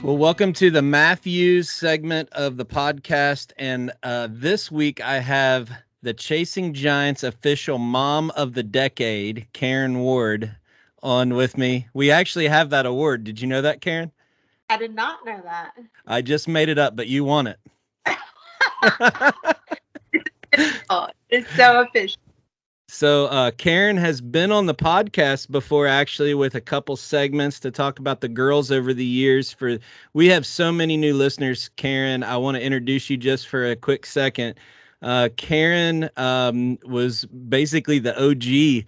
Well, welcome to the Matthews segment of the podcast. And this week I have the Chasing Giants official Mom of the Decade, Karen Ward, on with me. We actually have that award. Did you know that, Karen? I did not know that. I just made it up, but you won it. It's so official. So Karen has been on the podcast before, actually, with a couple segments to talk about the girls over the years. We have so many new listeners, Karen. I want to introduce you just for a quick second. Karen was basically the OG.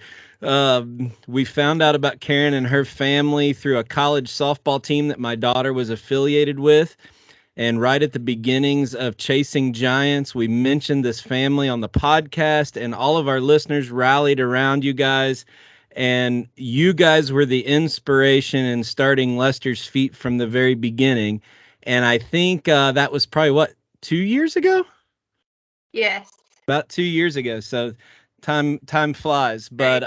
We found out about Karen and her family through a college softball team that my daughter was affiliated with. And right at the beginnings of Chasing Giants, we mentioned this family on the podcast, and all of our listeners rallied around you guys. And you guys were the inspiration in starting Lester's Feet from the very beginning. And I think that was probably, 2 years ago? Yes. About 2 years ago. So time flies. But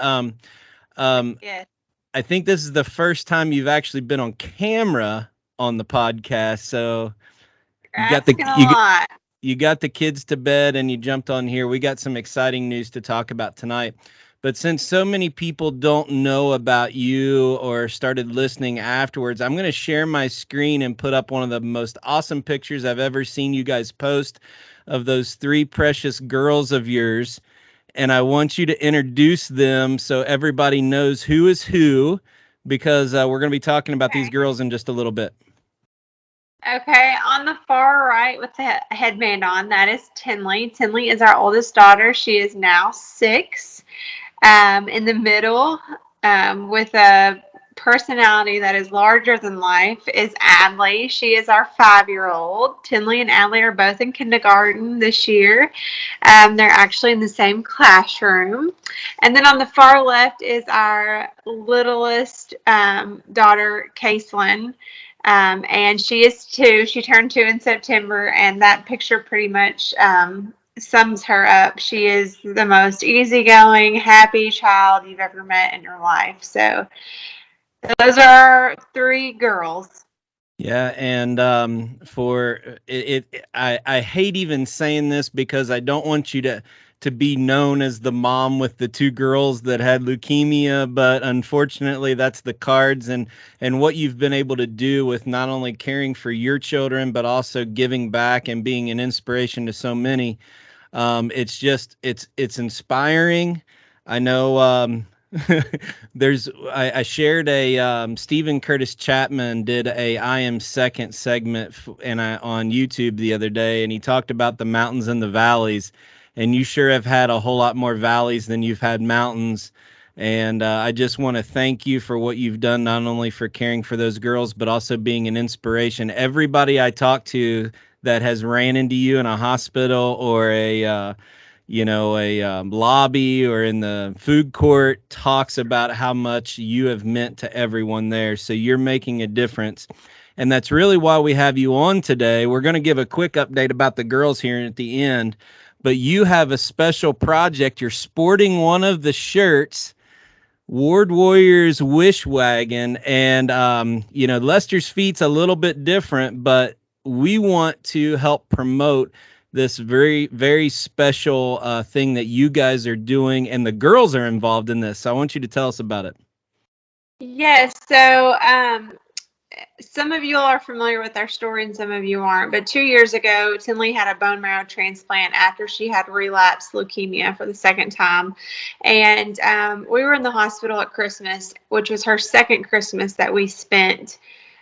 Yes. I think this is the first time you've actually been on camera on the podcast. So you got the kids to bed and you jumped on here. We got some exciting news to talk about tonight. But since so many people don't know about you or started listening afterwards, I'm going to share my screen and put up one of the most awesome pictures I've ever seen you guys post of those three precious girls of yours. And I want you to introduce them so everybody knows who is who, because we're going to be talking about these girls in just a little bit. Okay, on the far right with the headband on, that is Tinley. Tinley is our oldest daughter. She is now 6. In the middle, with a personality that is larger than life, is Adley. She is our 5-year-old. Tinley and Adley are both in kindergarten this year. They're actually in the same classroom. And then on the far left is our littlest daughter, Caitlin. And she is 2. She turned 2 in September, and that picture pretty much sums her up. She is the most easygoing, happy child you've ever met in your life. So those are our 3 girls. Yeah, and I hate even saying this because I don't want you to be known as the mom with the 2 girls that had leukemia, but unfortunately that's the cards, and what you've been able to do with not only caring for your children but also giving back and being an inspiration to so many. It's inspiring. I know I shared a Stephen Curtis Chapman did a I Am Second segment on YouTube the other day, and he talked about the mountains and the valleys. And you sure have had a whole lot more valleys than you've had mountains. And I just want to thank you for what you've done, not only for caring for those girls, but also being an inspiration. Everybody I talk to that has ran into you in a hospital or a lobby or in the food court talks about how much you have meant to everyone there. So you're making a difference. And that's really why we have you on today. We're going to give a quick update about the girls here at the end. But you have a special project. You're sporting one of the shirts, Ward Warriors Wish Wagon. And, Lester's Feet's a little bit different, but we want to help promote this very, very special thing that you guys are doing. And the girls are involved in this. So I want you to tell us about it. Yes. So, some of you all are familiar with our story and some of you aren't, but 2 years ago, Tinley had a bone marrow transplant after she had relapsed leukemia for the second time. And we were in the hospital at Christmas, which was her second Christmas that we spent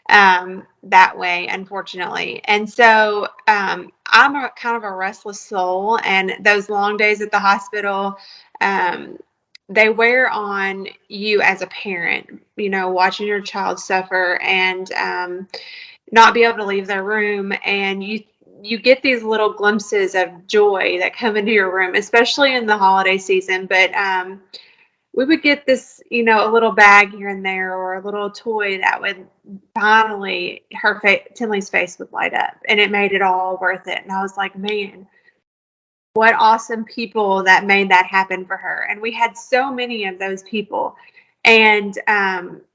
that way, unfortunately. And so I'm a kind of a restless soul, and those long days at the hospital, they wear on you as a parent, watching your child suffer and not be able to leave their room. And you get these little glimpses of joy that come into your room, especially in the holiday season. But we would get this, a little bag here and there or a little toy that would finally, Tinley's face would light up, and it made it all worth it. And I was like, man, what awesome people that made that happen for her. And we had so many of those people. And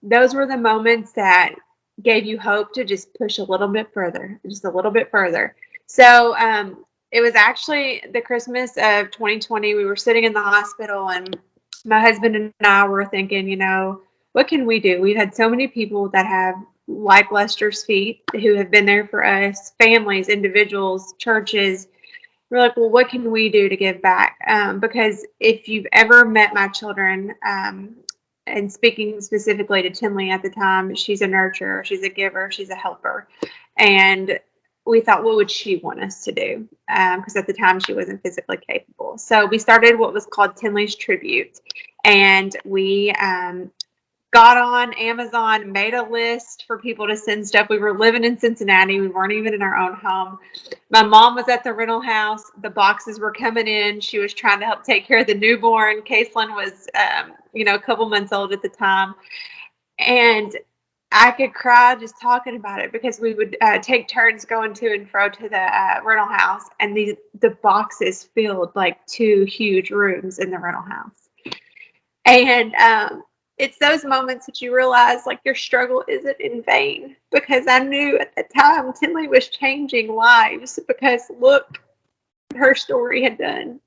those were the moments that gave you hope to just push a little bit further, just a little bit further. So it was actually the Christmas of 2020. We were sitting in the hospital, and my husband and I were thinking, what can we do? We've had so many people that have like Lester's feet who have been there for us, families, individuals, churches. We're like, well, what can we do to give back? Because if you've ever met my children, and speaking specifically to Tinley at the time, she's a nurturer, she's a giver, she's a helper. And we thought, what would she want us to do? Because at the time she wasn't physically capable. So we started what was called Tinley's Tribute. And we got on Amazon, made a list for people to send stuff. We were living in Cincinnati. We weren't even in our own home. My mom was at the rental house. The boxes were coming in. She was trying to help take care of the newborn. Caitlin was, a couple months old at the time. And I could cry just talking about it, because we would take turns going to and fro to the rental house. And the boxes filled like 2 huge rooms in the rental house. And it's those moments that you realize, like, your struggle isn't in vain, because I knew at the time Tinley was changing lives, because look, her story had done.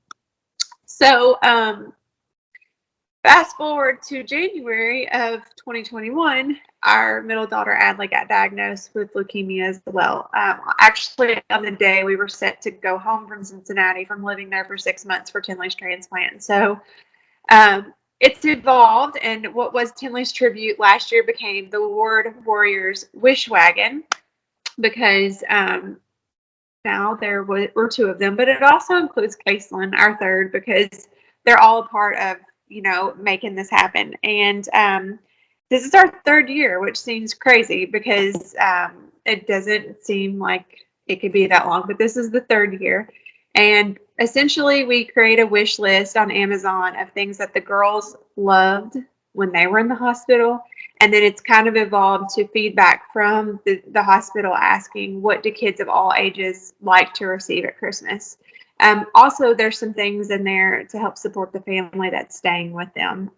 So fast forward to January of 2021, our middle daughter Adley got diagnosed with leukemia as well. Actually, on the day we were set to go home from Cincinnati from living there for 6 months for Tinley's transplant. So it's evolved, and what was Tinley's Tribute last year became the Ward Warriors Wish Wagon, because now there were 2 of them, but it also includes Caitlin, our third, because they're all a part of, making this happen. And this is our 3rd year, which seems crazy, because it doesn't seem like it could be that long, but this is the 3rd year. And essentially, we create a wish list on Amazon of things that the girls loved when they were in the hospital. And then it's kind of evolved to feedback from the hospital asking, what do kids of all ages like to receive at Christmas? Also, there's some things in there to help support the family that's staying with them.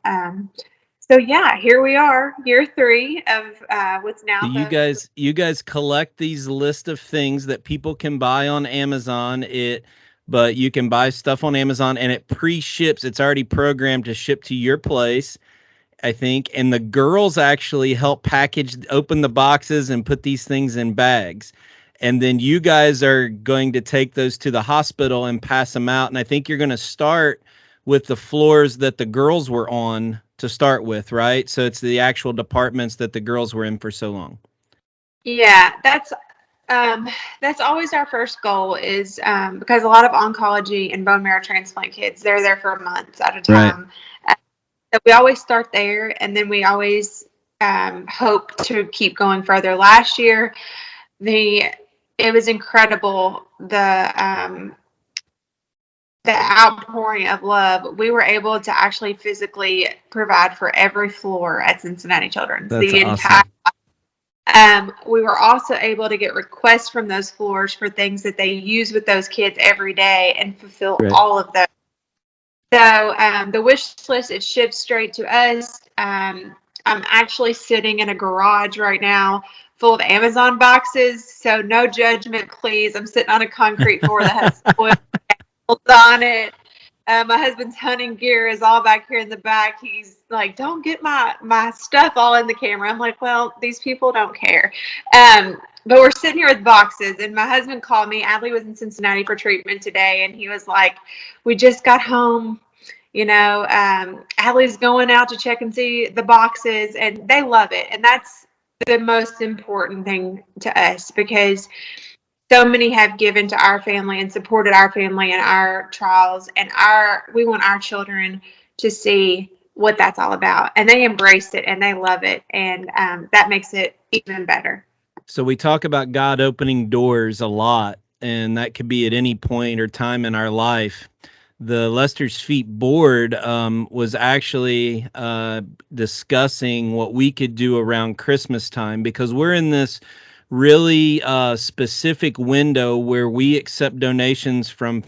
So yeah, here we are, year 3 of what's now. You guys collect these list of things that people can buy on Amazon. But you can buy stuff on Amazon, and it pre-ships. It's already programmed to ship to your place, I think. And the girls actually help open the boxes and put these things in bags. And then you guys are going to take those to the hospital and pass them out. And I think you're going to start with the floors that the girls were on to start with, right? So it's the actual departments that the girls were in for so long. Yeah, that's always our first goal, is because a lot of oncology and bone marrow transplant kids, they're there for months at a time. Right. So we always start there, and then we always hope to keep going further. Last year, it was incredible, the outpouring of love. We were able to actually physically provide for every floor at Cincinnati Children's. That's awesome. We were also able to get requests from those floors for things that they use with those kids every day and fulfill all of those. So the wish list, it ships straight to us. I'm actually sitting in a garage right now full of Amazon boxes, so no judgment, please. I'm sitting on a concrete floor that has spoiled on it. My husband's hunting gear is all back here in the back. He's like, don't get my stuff all in the camera. I'm like, well, these people don't care. But we're sitting here with boxes, and my husband called me. Adley was in Cincinnati for treatment today, and he was like, we just got home. Adley's going out to check and see the boxes, and they love it. And that's the most important thing to us, because so many have given to our family and supported our family in our trials, and we want our children to see what that's all about, and they embraced it and they love it, and that makes it even better. So we talk about God opening doors a lot, and that could be at any point or time in our life. The Lester's Feet board was actually discussing what we could do around Christmas time, because we're in this really specific window where we accept donations from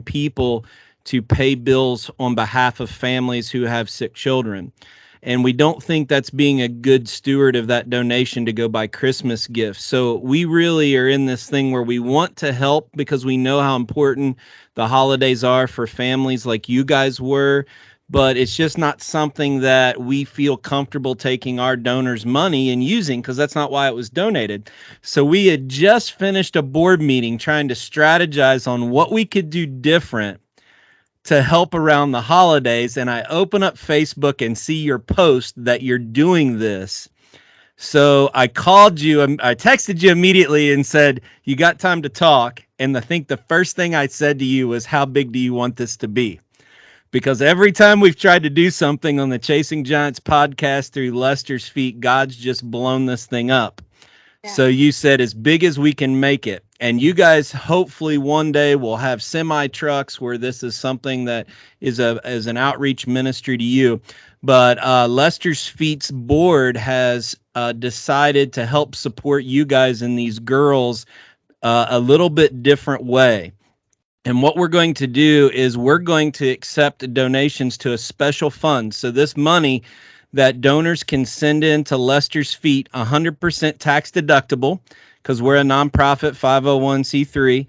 people to pay bills on behalf of families who have sick children. And we don't think that's being a good steward of that donation to go buy Christmas gifts. So we really are in this thing where we want to help because we know how important the holidays are for families like you guys were. But it's just not something that we feel comfortable taking our donors' money and using, because that's not why it was donated. So we had just finished a board meeting trying to strategize on what we could do different to help around the holidays. And I open up Facebook and see your post that you're doing this. So I called you, I texted you immediately and said, you got time to talk? And I think the first thing I said to you was, how big do you want this to be? Because every time we've tried to do something on the Chasing Giants podcast through Lester's Feet, God's just blown this thing up. Yeah. So you said as big as we can make it. And you guys hopefully one day will have semi trucks where this is something that is an outreach ministry to you. But Lester's Feet's board has decided to help support you guys and these girls a little bit different way. And what we're going to do is we're going to accept donations to a special fund. So this money that donors can send in to Lester's Feet, 100% tax deductible, because we're a nonprofit 501c3.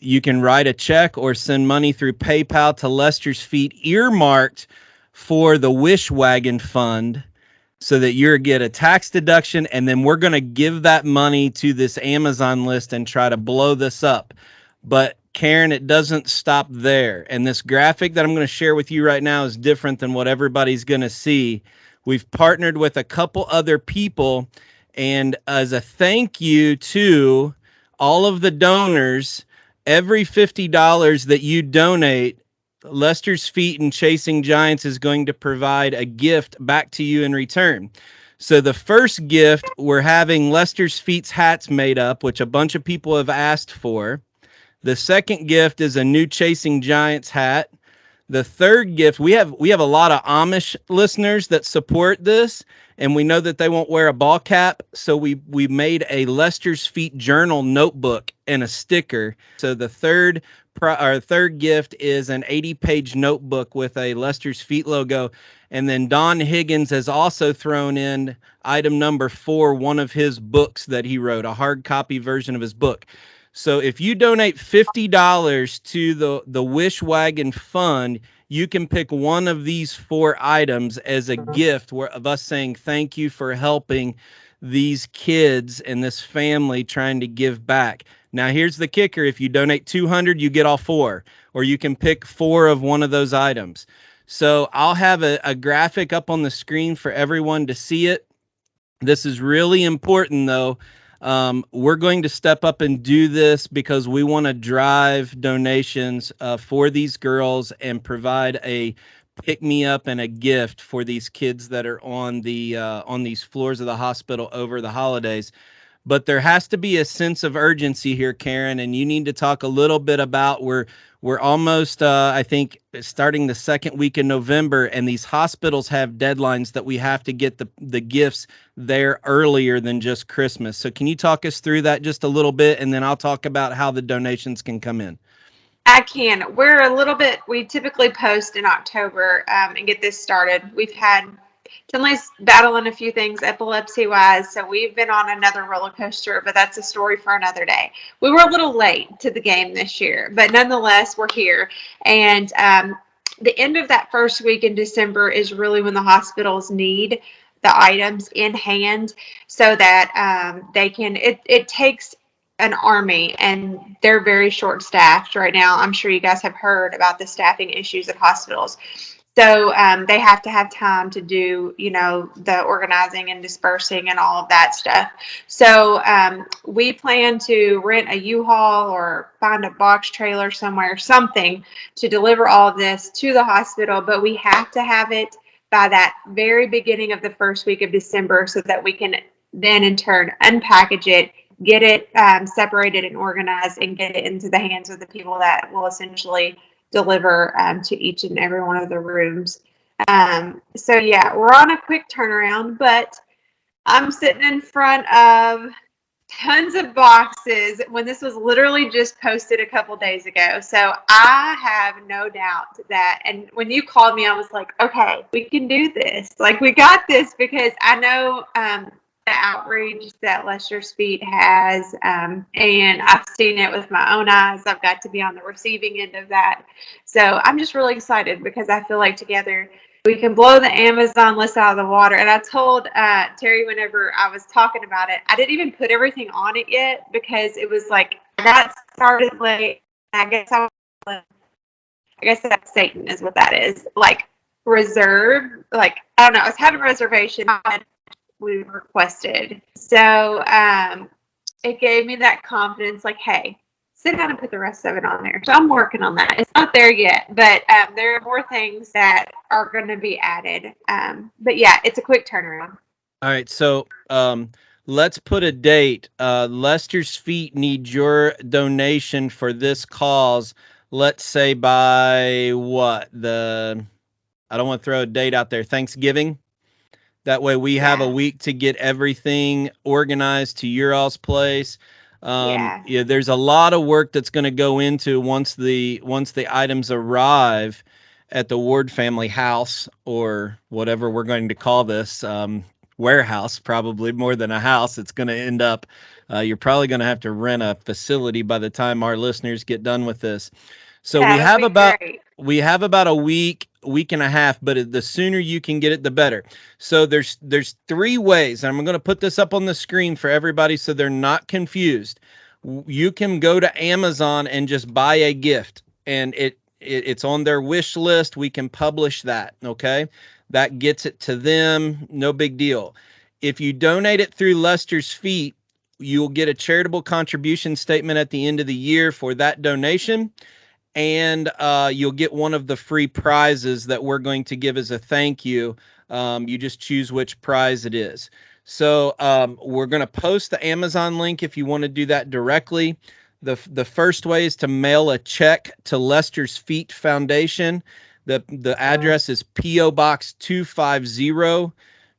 You can write a check or send money through PayPal to Lester's Feet, earmarked for the Wagon fund, so that you get a tax deduction. And then we're going to give that money to this Amazon list and try to blow this up. But Karen, it doesn't stop there. And this graphic that I'm going to share with you right now is different than what everybody's going to see. We've partnered with a couple other people, and as a thank you to all of the donors, every $50 that you donate, Lester's Feet and Chasing Giants is going to provide a gift back to you in return. So the first gift, we're having Lester's Feet's hats made up, which a bunch of people have asked for. The second gift is a new Chasing Giants hat. The third gift, we have a lot of Amish listeners that support this, and we know that they won't wear a ball cap, so we made a Lester's Feet journal notebook and a sticker. So the third gift is an 80-page notebook with a Lester's Feet logo. And then Don Higgins has also thrown in item number 4, one of his books that he wrote, a hard copy version of his book. So if you donate $50 to the Wagon fund, you can pick one of these 4 items as a gift of us saying thank you for helping these kids and this family trying to give back. Now, here's the kicker. If you donate $200, you get all 4, or you can pick 4 of one of those items. So I'll have a graphic up on the screen for everyone to see it. This is really important, though. We're going to step up and do this because we want to drive donations for these girls and provide a pick-me-up and a gift for these kids that are on these floors of the hospital over the holidays. But there has to be a sense of urgency here, Karen, and you need to talk a little bit about we're almost, I think, starting the second week in November, and these hospitals have deadlines that we have to get the gifts there earlier than just Christmas. So can you talk us through that just a little bit, and then I'll talk about how the donations can come in. I can. We typically post in October and get this started. We've had Tinley's battling a few things epilepsy-wise, so we've been on another roller coaster, but that's a story for another day. We were a little late to the game this year, but nonetheless, we're here. And the end of that first week in December is really when the hospitals need the items in hand so that they can, it takes an army, and they're very short-staffed right now. I'm sure you guys have heard about the staffing issues at hospitals. So they have to have time to do, the organizing and dispersing and all of that stuff. So we plan to rent a U-Haul or find a box trailer somewhere, something to deliver all of this to the hospital. But we have to have it by that very beginning of the first week of December so that we can then in turn unpackage it, get it separated and organized, and get it into the hands of the people that will essentially deliver to each and every one of the rooms. So yeah, we're on a quick turnaround, but I'm sitting in front of tons of boxes when this was literally just posted a couple days ago. So I have no doubt that, and when you called me, I was like, okay, we can do this. Like, we got this, because I know the outreach that Lester's Feet has, and I've seen it with my own eyes. I've got to be on the receiving end of that. So I'm just really excited, because I feel like together we can blow the Amazon list out of the water. And I told Terry whenever I was talking about it, I didn't even put everything on it yet, because it was like, I got started late. I guess that's Satan is what that is. Like, reserve, like, I don't know. I was having a reservation we requested. So it gave me that confidence, like, hey, sit down and put the rest of it on there. So I'm working on that. It's not there yet, but there are more things that are going to be added. But yeah, it's a quick turnaround. All right, so let's put a date. Lester's Feet need your donation for this cause. Let's say by what? I don't want to throw a date out there. Thanksgiving. That way we have a week to get everything organized to your all's place. Yeah, there's a lot of work that's going to go into once the items arrive at the Ward family house, or whatever we're going to call this, warehouse, probably more than a house. It's going to end up, you're probably going to have to rent a facility by the time our listeners get done with this. So we have about a week and a half, but the sooner you can get it, the better. So there's 3 ways, and I'm going to put this up on the screen for everybody so they're not confused. You can go to Amazon and just buy a gift, and it's on their wish list. We can publish that, okay? That gets it to them, no big deal. If you donate it through Lester's Feet, you'll get a charitable contribution statement at the end of the year for that donation. And you'll get one of the free prizes that we're going to give as a thank you. You just choose which prize it is. So we're going to post the Amazon link if you want to do that directly. The first way is to mail a check to Lester's Feet Foundation. The address is P.O. Box 250,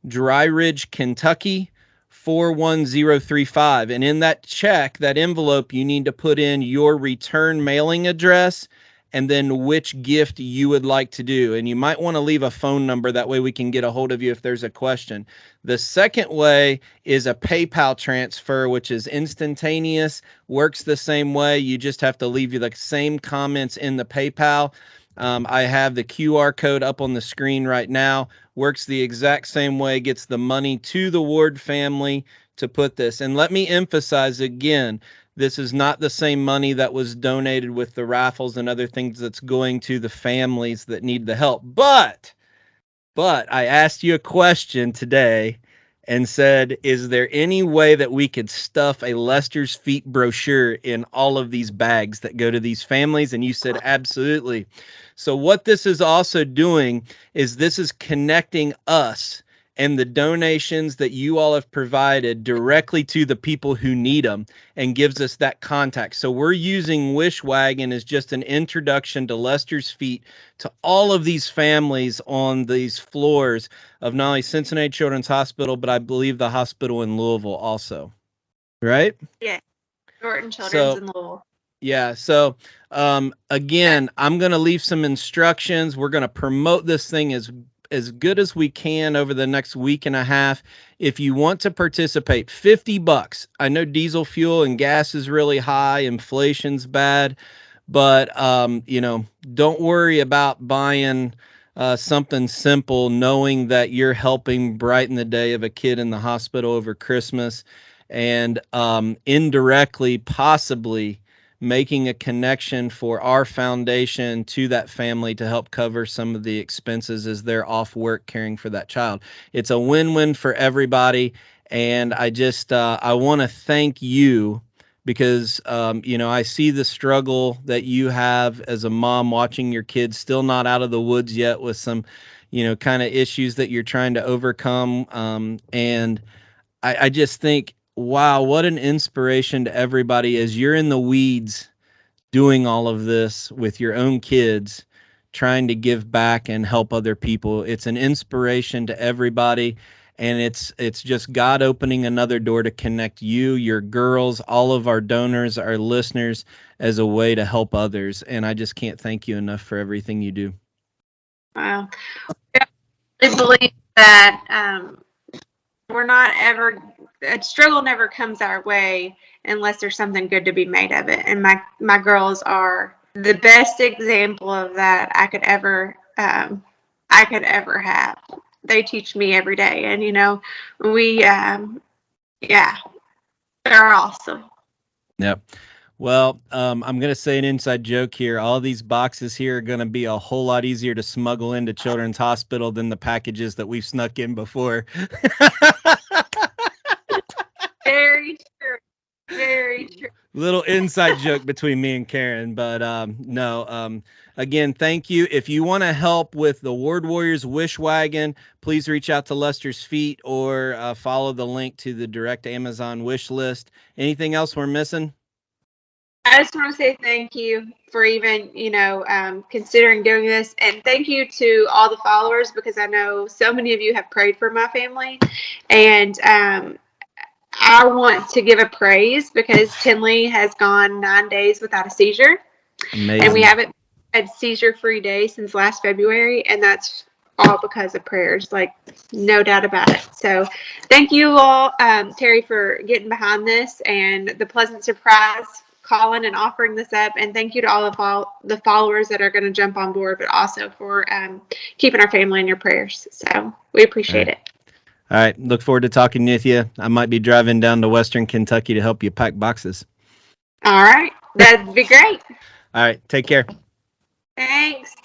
Dry Ridge, Kentucky, 41035. And in that check, that envelope, you need to put in your return mailing address and then which gift you would like to do. And you might want to leave a phone number. That way we can get a hold of you if there's a question. The second way is a PayPal transfer, which is instantaneous, works the same way. You just have to leave you the same comments in the PayPal. I have the QR code up on the screen right now. Works the exact same way, gets the money to the Ward family to put this. And let me emphasize again, this is not the same money that was donated with the raffles and other things that's going to the families that need the help. But I asked you a question today and said, is there any way that we could stuff a Lester's Feet brochure in all of these bags that go to these families? And you said, absolutely. So what this is also doing is this is connecting us and the donations that you all have provided directly to the people who need them, and gives us that contact. So we're using Wagon as just an introduction to Lester's Feet to all of these families on these floors of not only Cincinnati Children's Hospital, but I believe the hospital in Louisville also. Right? Yeah. Norton Children's in Louisville. Yeah. So, again, I'm going to leave some instructions. We're going to promote this thing as good as we can over the next week and a half. If you want to participate, $50. I know diesel fuel and gas is really high. Inflation's bad, but, don't worry about buying something simple, knowing that you're helping brighten the day of a kid in the hospital over Christmas, and indirectly, possibly making a connection for our foundation to that family to help cover some of the expenses as they're off work caring for that child. It's a win-win for everybody. And I just, I want to thank you because, I see the struggle that you have as a mom watching your kids still not out of the woods yet with some, kind of issues that you're trying to overcome. And I just think, wow, what an inspiration to everybody as you're in the weeds doing all of this with your own kids, trying to give back and help other people. It's an inspiration to everybody. and it's just God opening another door to connect you, your girls, all of our donors, our listeners, as a way to help others. And I just can't thank you enough for everything you do. Wow. I believe that we're not ever, a struggle never comes our way unless there's something good to be made of it. And my girls are the best example of that I could ever have. They teach me every day, and we yeah, they're awesome. Yep. Well, I'm going to say an inside joke here. All these boxes here are going to be a whole lot easier to smuggle into Children's Hospital than the packages that we've snuck in before. Very true. Very true. Little inside joke between me and Karen, but no. Again, thank you. If you want to help with the Ward Warriors Wish Wagon, please reach out to Lester's Feet or follow the link to the direct Amazon wish list. Anything else we're missing? I just want to say thank you for even, considering doing this. And thank you to all the followers, because I know so many of you have prayed for my family. And I want to give a praise because Tinley has gone 9 days without a seizure. Amazing. And we haven't had seizure-free day since last February. And that's all because of prayers, like no doubt about it. So thank you all, Terry, for getting behind this and the pleasant surprise calling and offering this up. And thank you to all of the followers that are going to jump on board, but also for keeping our family in your prayers. So we appreciate it. All right. Look forward to talking with you. I might be driving down to Western Kentucky to help you pack boxes. All right. That'd be great. All right. Take care. Thanks.